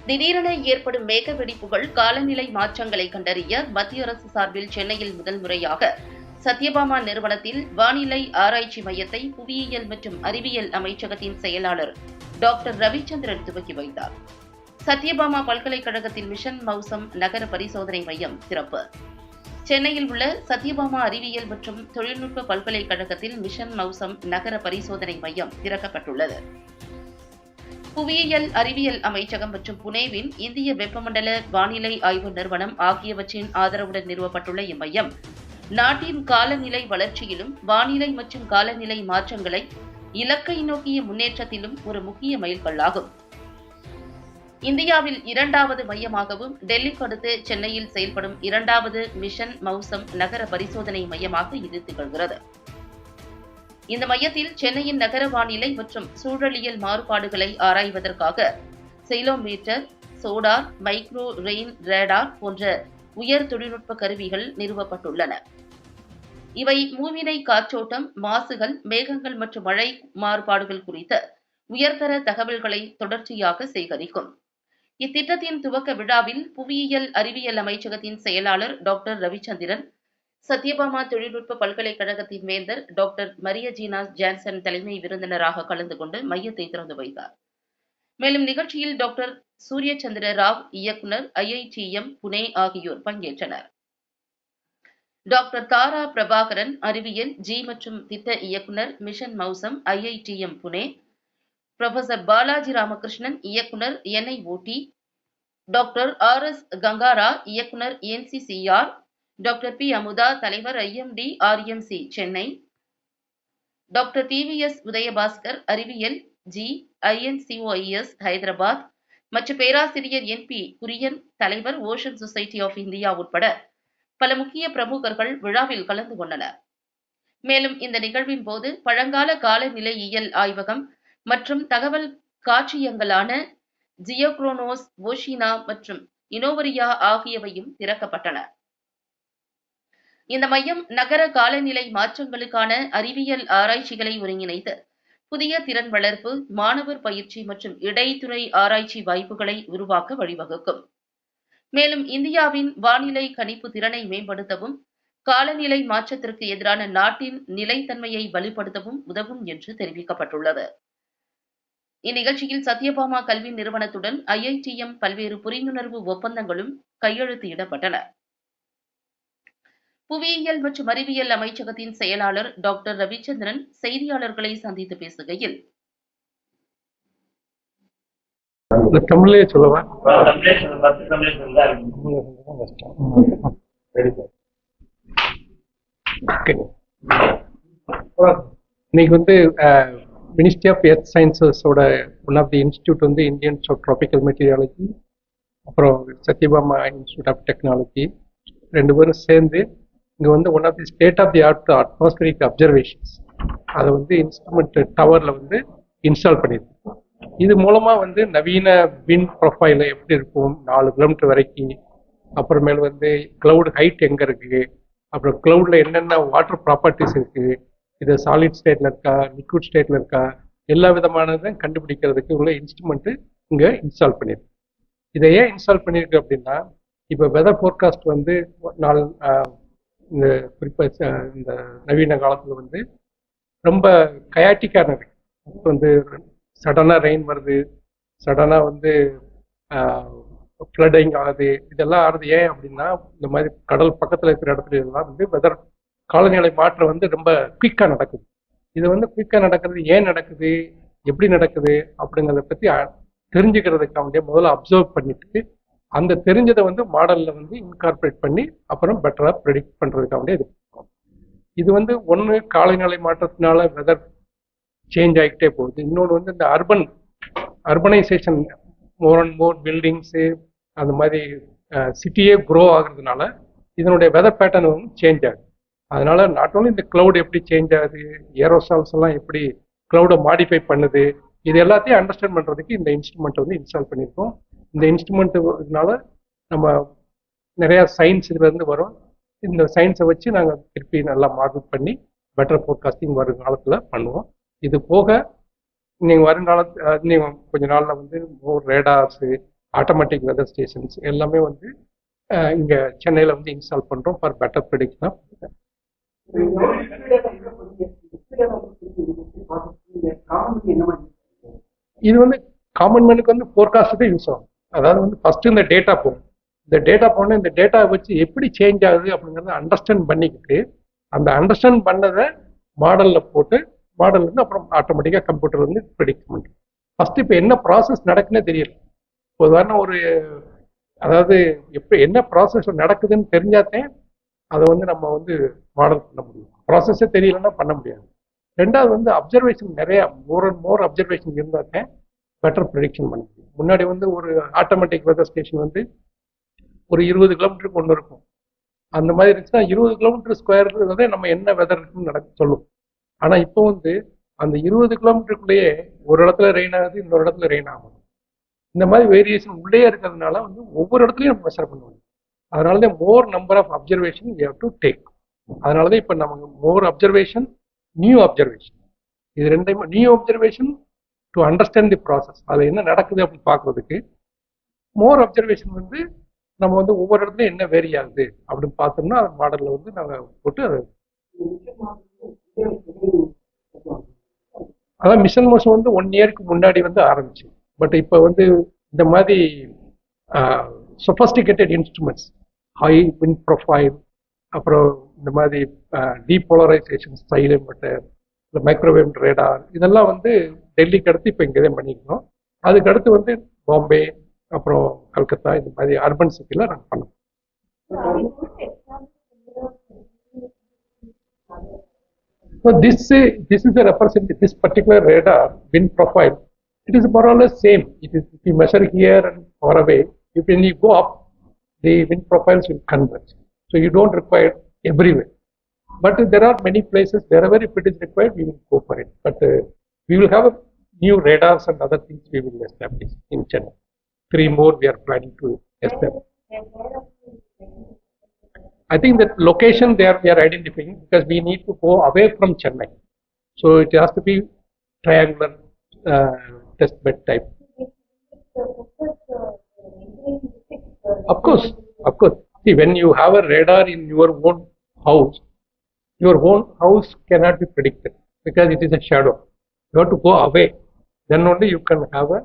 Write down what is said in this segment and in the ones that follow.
திடீரென ஏற்படும் மேக வெடிப்புகள், காலநிலை மாற்றங்களை கண்டறிய மத்திய அரசு சார்பில் சென்னையில் முதல் முறையாக சத்யபாமா நிறுவனத்தில் வானிலை ஆராய்ச்சி மையத்தை புவியியல் மற்றும் அறிவியல் அமைச்சகத்தின் செயலாளர் டாக்டர் ரவிச்சந்திரன் துவக்கி வைத்தார். சத்யபாமா பல்கலைக்கழகத்தில் மிஷன் மௌசம் நகர பரிசோதனை மையம் திறப்பு. சென்னையில் உள்ள சத்யபாமா அறிவியல் மற்றும் தொழில்நுட்ப பல்கலைக்கழகத்தில் மிஷன் மௌசம் நகர பரிசோதனை மையம் திறக்கப்பட்டுள்ளது. புவியியல் அறிவியல் அமைச்சகம் மற்றும் புனேவின் இந்திய வெப்பமண்டல வானிலை ஆய்வு நிறுவனம் ஆகியவற்றின் ஆதரவுடன் நிறுவப்பட்டுள்ள இம்மையம் நாட்டின் காலநிலை வளர்ச்சியிலும் வானிலை மற்றும் காலநிலை மாற்றங்களை இலக்கை நோக்கிய முன்னேற்றத்திலும் ஒரு முக்கிய மைல்கல்லாகும். இந்தியாவில் இரண்டாவது மையமாகவும் டெல்லிக்கு அடுத்து சென்னையில் செயல்படும் இரண்டாவது மிஷன் மௌசம் நகர பரிசோதனை மையமாக இது திகழ்கிறது. இந்த மையத்தில் சென்னையின் நகர வானிலை மற்றும் சூழலியல் மாறுபாடுகளை ஆராய்வதற்காக செயிலோமீட்டர், சோடார், மைக்ரோ ரெயின் ரேடார் போன்ற உயர் தொழில்நுட்ப கருவிகள் நிறுவப்பட்டுள்ளன. இவை மூவினை காற்றோட்டம், மாசுகள், மேகங்கள் மற்றும் மழை மாறுபாடுகள் குறித்த உயர்தர தகவல்களை தொடர்ச்சியாக சேகரிக்கும். இத்திட்டத்தின் துவக்க விழாவில் புவியியல் அறிவியல் அமைச்சகத்தின் செயலாளர் டாக்டர் ரவிச்சந்திரன், சத்யபாமா தொழில்நுட்ப பல்கலைக்கழகத்தின் வேந்தர் டாக்டர் மரியஜீனா ஜான்சன் தலைமை விருந்தினராக கலந்து கொண்டு மையத்தை திறந்து வைத்தார். மேலும் நிகழ்ச்சியில் டாக்டர் சூரியசந்திர ராவ், இயக்குநர், IITM புனே ஆகியோர் பங்கேற்றனர். டாக்டர் தாரா பிரபாகரன், அறிவியல் ஜி மற்றும் திட்ட இயக்குநர், mission Mausam, IITM Pune, professor Balaji Ramakrishnan, இயக்குநர், NIOT, டாக்டர் RS கங்காரா, இயக்குநர், NCCR, டாக்டர் P அமுதா, தலைவர், IMD RMC Chennai, doctor TVS Udayabhaskar, அறிவியல் ஜி, INCOIS ஹைதராபாத் மற்றும் பேராசிரியர் NP குரியன், தலைவர், ஓஷன் சொசைட்டி ஆஃப் இந்தியா உட்பட பல முக்கிய பிரமுகர்கள் விழாவில் கலந்து கொண்டனர். மேலும் இந்த நிகழ்வின் போது பழங்கால காலநிலையியல் ஆய்வகம் மற்றும் தகவல் காட்சியங்களான ஜியோக்ரோனோஸ், ஓஷினா மற்றும் இனோவரியா ஆகியவையும் திறக்கப்பட்டன. இந்த மையம் நகர காலநிலை மாற்றங்களுக்கான அறிவியல் ஆராய்ச்சிகளை ஒருங்கிணைத்து புதிய திறன் வளர்ப்பு, மாணவர் பயிற்சி மற்றும் இடைத்துறை ஆராய்ச்சி வாய்ப்புகளை உருவாக்க வழிவகுக்கும். மேலும் இந்தியாவின் வானிலை கணிப்பு திறனை மேம்படுத்தவும், காலநிலை மாற்றத்திற்கு எதிரான நாட்டின் நிலைத்தன்மையை வலுப்படுத்தவும் உதவும் என்று தெரிவிக்கப்பட்டுள்ளது. இந்நிகழ்ச்சியில் சத்யபாமா கல்வி நிறுவனத்துடன் IITM பல்வேறு புரிந்துணர்வு ஒப்பந்தங்களும் கையெழுத்திடப்பட்டன. புவியியல் மற்றும் அறிவியல் அமைச்சகத்தின் செயலாளர் டாக்டர் ரவிச்சந்திரன் செய்தியாளர்களை சந்தித்து பேசுகையில், தமிழே சொல்லவா? இன்னைக்கு வந்து மினிஸ்ட்ரி ஆஃப் எர்த் சயின்சஸோட ஒன் ஆஃப் தி இன்ஸ்டியூட் வந்து இந்தியன் ட்ராபிக்கல் மெட்டீரியாலஜி, அப்புறம் சத்யபாமா இன்ஸ்டியூட் ஆஃப் டெக்னாலஜி ரெண்டு பேரும் சேர்ந்து இங்கே வந்து one of the state of the art atmospheric observations அதை வந்து இன்ஸ்ட்ருமெண்ட் டவரில் வந்து இன்ஸ்டால் பண்ணியிருக்கோம். இது மூலமாக வந்து நவீன விண்ட் ப்ரொஃபைல எப்படி இருக்கும் 4 கிலோமீட்டர் வரைக்கும், அப்புறமேல வந்து கிளவுட் ஹைட் எங்கே இருக்குது, அப்புறம் கிளவுடில் என்னென்ன வாட்டர் ப்ராப்பர்ட்டிஸ் இருக்குது, இது சாலிட் ஸ்டேட்டில் இருக்கா, லிக்விட் ஸ்டேட்டில் இருக்கா, எல்லா விதமானதும் கண்டுபிடிக்கிறதுக்கு உள்ள இன்ஸ்ட்ருமெண்ட்டு இங்கே இன்ஸ்டால் பண்ணியிருக்கு. இதை ஏன் இன்ஸ்டால் பண்ணியிருக்கு அப்படின்னா, இப்போ வெதர் ஃபோர்காஸ்ட் வந்து இந்த குறிப்பாக இந்த நவீன காலத்தில் வந்து ரொம்ப கயாட்டிக்கானது. வந்து சடனாக ரெயின் வருது, சடனாக வந்து ஃப்ளட்டிங் ஆகுது. இதெல்லாம் ஆகுது ஏன் அப்படின்னா, இந்த மாதிரி கடல் பக்கத்தில் இருக்கிற இடத்துல இதெல்லாம் வந்து வெதர் காலநிலை மாற்றம் வந்து ரொம்ப குயிக்காக நடக்குது. இது வந்து குயிக்காக நடக்கிறது ஏன் நடக்குது, எப்படி நடக்குது அப்படிங்கிறத பற்றி தெரிஞ்சுக்கிறதுக்காக முதல்ல அப்சர்வ் பண்ணிட்டு அந்த தெரிஞ்சதை வந்து மாடலில் வந்து இன்கார்பரேட் பண்ணி அப்புறம் பெட்டராக ப்ரெடிக்ட் பண்ணுறதுக்காக இது. இது வந்து ஒன்று காலநிலை மாற்றத்தினால வெதர் சேஞ்ச் ஆகிக்கிட்டே போகுது. இன்னொன்று வந்து இந்த urbanisation, more and more buildings, அந்த மாதிரி சிட்டியே க்ரோ ஆகுறதுனால இதனுடைய வெதர் பேட்டர்ன் வந்து சேஞ்ச் ஆகுது. அதனால நாட் ஓன்லி இந்த கிளவுட் எப்படி சேஞ்ச் ஆகுது, ஏரோசால்ஸ் எல்லாம் எப்படி கிளவுடை மாடிஃபை பண்ணுது, இது எல்லாத்தையும் அண்டர்ஸ்டாண்ட் பண்ணுறதுக்கு இந்த இன்ஸ்ட்ருமெண்ட் வந்து இன்ஸ்டால் பண்ணியிருக்கோம். இந்த இன்ஸ்ட்ருமெண்ட்டுனால நம்ம நிறையா சயின்ஸ் இதுலேருந்து வரும். இந்த சயின்ஸை வச்சு நாங்கள் திருப்பி நல்லா மாடல் பண்ணி பெட்டர் ஃபோர்காஸ்டிங் வரும் காலத்தில் பண்ணுவோம். இது போக நீங்கள் வருங்காலத்து நீங்கள் கொஞ்ச நாளில் வந்து மோர் ரேடார்ஸு, ஆட்டோமேட்டிக் வெதர் ஸ்டேஷன்ஸ் எல்லாமே வந்து இங்க சென்னையில வந்து இன்ஸ்டால் பண்றோம் ஃபார் பெட்டர் ப்ரெடிக்ஷன். இது வந்து காமன் மேனுக்கு வந்து ஃபோர்காஸ்ட்டுக்கு யூஸ் ஆகும். அதாவது வந்து ஃபர்ஸ்ட் இந்த டேட்டா போகும். இந்த டேட்டா போனால் இந்த டேட்டா வச்சு எப்படி சேஞ்ச் ஆகுது அப்படிங்கிறத அண்டர்ஸ்டாண்ட் பண்ணிக்கிட்டு அந்த அண்டர்ஸ்டாண்ட் பண்ணதை மாடலில் போட்டு மாடல் வந்து அப்புறம் ஆட்டோமேட்டிக்காக கம்ப்யூட்டர் வந்து ப்ரெடிக்ட் பண்ணுறோம். ஃபர்ஸ்ட் இப்போ என்ன ப்ராசஸ் நடக்குன்னே தெரியல. உதாரணம் அதாவது எப்படி என்ன ப்ராசஸ் நடக்குதுன்னு தெரிஞ்சாத்தேன் அதை வந்து நம்ம வந்து மாடல் பண்ண முடியும். ப்ராசஸே தெரியலன்னா பண்ண முடியாது. ரெண்டாவது வந்து அப்சர்வேஷன் நிறைய மோர் அண்ட் மோர் அப்சர்வேஷன் இருந்தாத்தேன் பெட்டர் ப்ரெடிக்ஷன் பண்ண முடியும். முன்னாடி வந்து ஒரு ஆட்டோமேட்டிக் வெதர் ஸ்டேஷன் வந்து ஒரு 20 கிலோமீட்டருக்கு ஒன்று இருக்கும். அந்த மாதிரி இருந்துச்சுன்னா 20 கிலோமீட்டர் ஸ்கொயர் வந்து நம்ம என்ன வெதர் இருக்குன்னு சொல்லும். ஆனால் இப்போ வந்து அந்த 20 கிலோமீட்டருக்குள்ளேயே ஒரு இடத்துல ரெயின் ஆகுது, இன்னொரு இடத்துல ரெயின் ஆகும். இந்த மாதிரி வேரியேஷன் உள்ளே இருக்கிறதுனால வந்து ஒவ்வொரு இடத்துலையும் நம்ம மெஷர் பண்ண முடியும். அதனால தான் more number of observation we have to take. அதனால தான் இப்போ நமக்கு மோர் அப்சர்வேஷன், நியூ அப்சர்வேஷன், இது ரெண்டையுமே new observation to understand the process, அதில் என்ன நடக்குது அப்படின்னு பார்க்கறதுக்கு. மோர் அப்சர்வேஷன் வந்து நம்ம வந்து ஒவ்வொரு இடத்துலையும் என்ன வேரி ஆகுது அப்படின்னு பார்த்தோம்னா அது மாடலில் வந்து நாங்கள் போட்டு அதை அதான் மிஷன் மோஷன் வந்து 1 இயருக்கு முன்னாடி வந்து ஆரம்பிச்சு. பட் இப்போ வந்து இந்த மாதிரி sophisticated instruments, high wind profile, அப்புறம் இந்த மாதிரி டீபோலரைசேஷன் சைலோமீட்டர், இந்த மைக்ரோவேவ் ரேடார், இதெல்லாம் வந்து டெல்லிக்கு அடுத்து இப்போ இங்கே தான் பண்ணியிருக்கோம். அதுக்கு அடுத்து வந்து பாம்பே, அப்புறம் கல்கத்தா, இந்த மாதிரி அர்பன் சிட்டியில் நாங்கள் பண்ணோம். So this is a representative, this particular radar wind profile. It is more or less same. It is, if you measure here and far away, when you go up, the wind profiles will converge. So you don't require everywhere. But there are many places wherever if it is required, we will go for it. But we will have new radars and other things we will establish in Chennai. 3 more we are planning to establish. I think that location there we are identifying because we need to go away from Chennai. So it has to be triangular test bed type. Of course. See, when you have a radar in your own house cannot be predicted because it is a shadow. You have to go away. Then only you can have a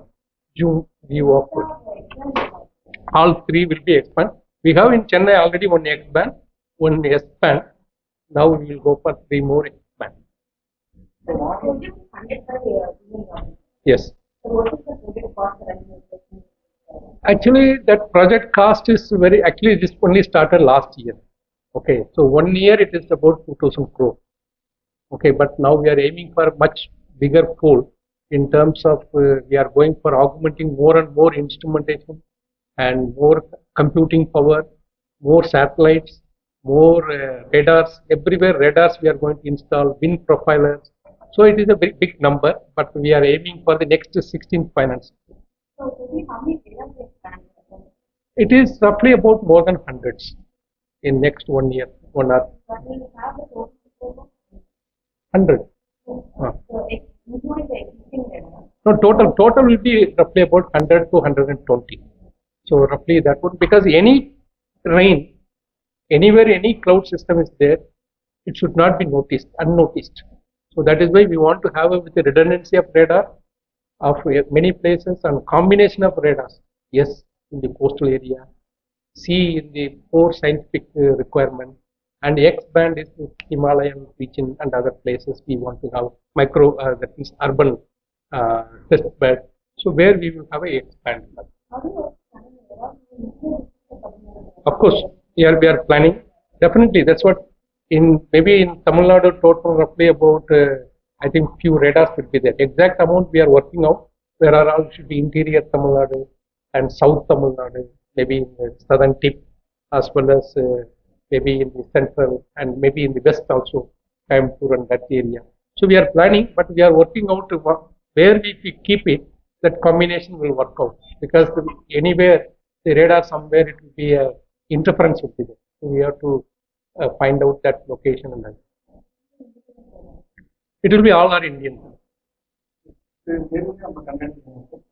view of it. All 3 will be expanded. We have in Chennai already 1 X-band, 1 S-band. Now we will go for 3 more X-band. Yes. Actually, that project cost is this only started last year. Okay, so 1 year it is about 2,000 crore. Okay, but now we are aiming for much bigger pool in terms of we are going for augmenting more and more instrumentation and more computing power, more satellites, more radars. Everywhere radars we are going to install, wind profilers. So it is a very big number, but we are aiming for the next 16th finance. So how many radars expand? It is roughly about more than hundreds in next 1 year, 1 hour. But we have the total 100. Including the existing radars? No, total will be roughly about 100 to 120. So roughly that would, because any rain, anywhere any cloud system is there, it should not be unnoticed. So that is why we want to have with the redundancy of radar of many places and combination of radars. Yes, in the coastal area, C in the core scientific requirement, and X-band is the Himalayan region and other places we want to have that is urban test bed. So where we will have a X-band. Of course, here we are planning. Definitely, that's what maybe in Tamil Nadu total roughly about I think few radars will be there. Exact amount we are working out. There are all should be interior Tamil Nadu and South Tamil Nadu, maybe in the southern tip as well as maybe in the central and maybe in the west also, Coimbatore and that area. So we are planning, but we are working out where we keep it, that combination will work out because anywhere the radar somewhere it will be a interference with it. So we have to find out that location and that. It will be all our Indian.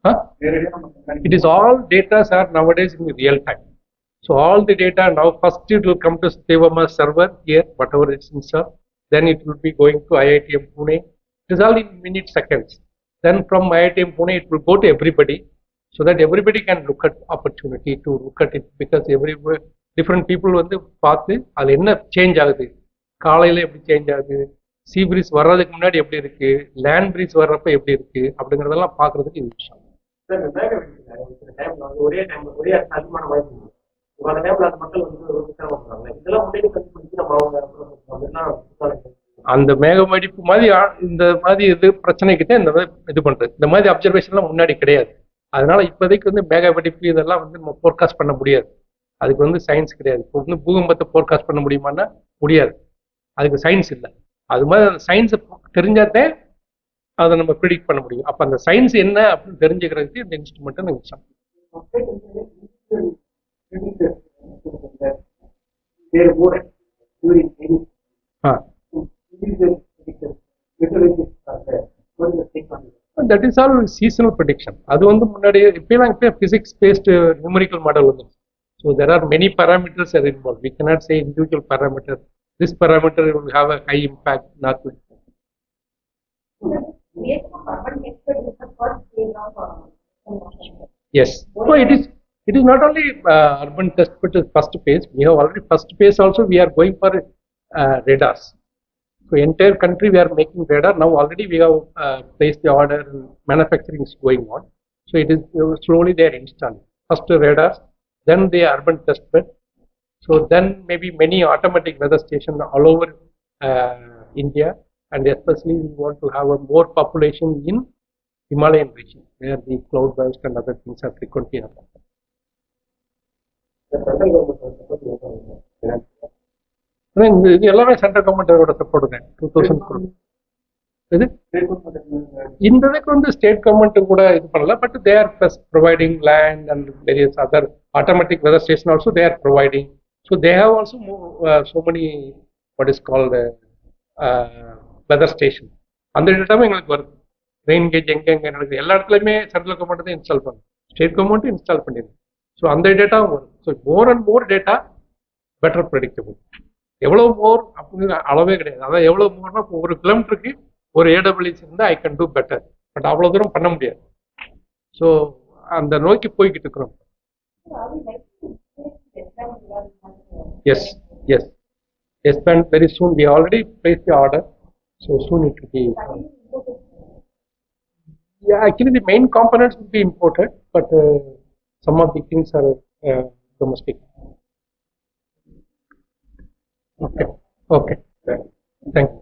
Huh? It is all data are nowadays in real time. So all the data now first it will come to Stevama server here, whatever it's installed. Then it will be going to IITM Pune. It is all in minutes, seconds. Then from IITM Pune it will go to everybody, so that everybody can look at opportunity to look at it, because everywhere different people வந்து பார்த்து அது என்ன change ஆகுது, காலையில எப்படி change ஆகுது, சீ breeze வர்றதுக்கு முன்னாடி எப்படி இருக்கு, லேண்ட் பிரீஸ் வர்றப்ப எப்படி இருக்கு அப்படிங்கறதெல்லாம் பாக்குறதுக்கு யூஸ் ஆகும். ஒரே டைம் ஒரே அதிகமான வாய்ப்பு அந்த டைம்ல அந்த மக்கள் வந்து இதெல்லாம் முன்னாடி கண்டுபிடிச்சு நம்ம அந்த மேகமடிப்பு மாதிரி இந்த மாதிரி இது பிரச்சனைக்கிட்ட இந்த இது பண்றது, இந்த மாதிரி அப்சர்வேஷன்லாம் முன்னாடி கிடையாது. அதனால இப்போதைக்கு வந்து மேகமடிப்பு இதெல்லாம் வந்து நம்ம போர்காஸ்ட் பண்ண முடியாது. அதுக்கு வந்து சயின்ஸ் கிடையாது. இப்போ வந்து பூகம்பத்தை போர்காஸ்ட் பண்ண முடியுமான்னா முடியாது, அதுக்கு சயின்ஸ் இல்லை. அது மாதிரி அந்த சயின்ஸை தெரிஞ்சாதே அதை நம்ம ப்ரிடிக்ட் பண்ண முடியும். அப்போ அந்த சயின்ஸ் என்ன அப்படின்னு தெரிஞ்சுக்கிறதுக்கு இந்த இன்ஸ்ட்ருமெண்ட்டை நீங்கள் that is all seasonal prediction. அது வந்து முன்னாடி இப்பெல்லாம் physics based numerical model வந்து. So there are many parameters are involved. We cannot say individual parameter. This parameter will have a high impact. Not with. Yes. So it is not only urban test, but first phase. We have already first phase also. We are going for radars. So entire country we are making radar now. Already we have placed the order. And manufacturing is going on. So it is slowly they are installing first radars, then the urban test bed. So then maybe many automatic weather stations all over India, and especially we want to have a more population in Himalayan region where the cloud burst and other things are frequently happening. இது எல்லாமே central கவர்மெண்டோட support தான். 2000 crore இது இந்த இதுக்கு வந்து state government கூட இது பண்ணல, but they are plus providing land and various other automatic weather station also they are providing. So they have also so many what is called weather station. அந்த டேட்டாவும் எங்களுக்கு வருது. ரெயின் கேஜ் எங்கே நடக்குது எல்லா இடத்துலையுமே சென்ட்ரல் கவர்மெண்ட் தான் install பண்ணும், ஸ்டேட் கவர்மெண்ட்டும் இன்ஸ்டால் பண்ணிடுது. ஸோ அந்த டேட்டாவும் வரும். So more and more data better predictable. எவ்வளோ மோர் அப்படிங்கிற அளவே கிடையாது. அதான் எவ்வளோ மோர்னா இப்போ 1 கிலோமீட்டருக்கு ஒரு ஏடபிள்யூஎஸ் இருந்தால் I can do better, but அவ்வளோ தூரம் பண்ண முடியாது. ஸோ அந்த நோக்கி போய்கிட்டு இருக்கிறோம். S S S band very soon. We already place the order. So soon it will be. Yeah, actually the main components will be imported, but some of the things are domestic. Okay. Okay. Thank you.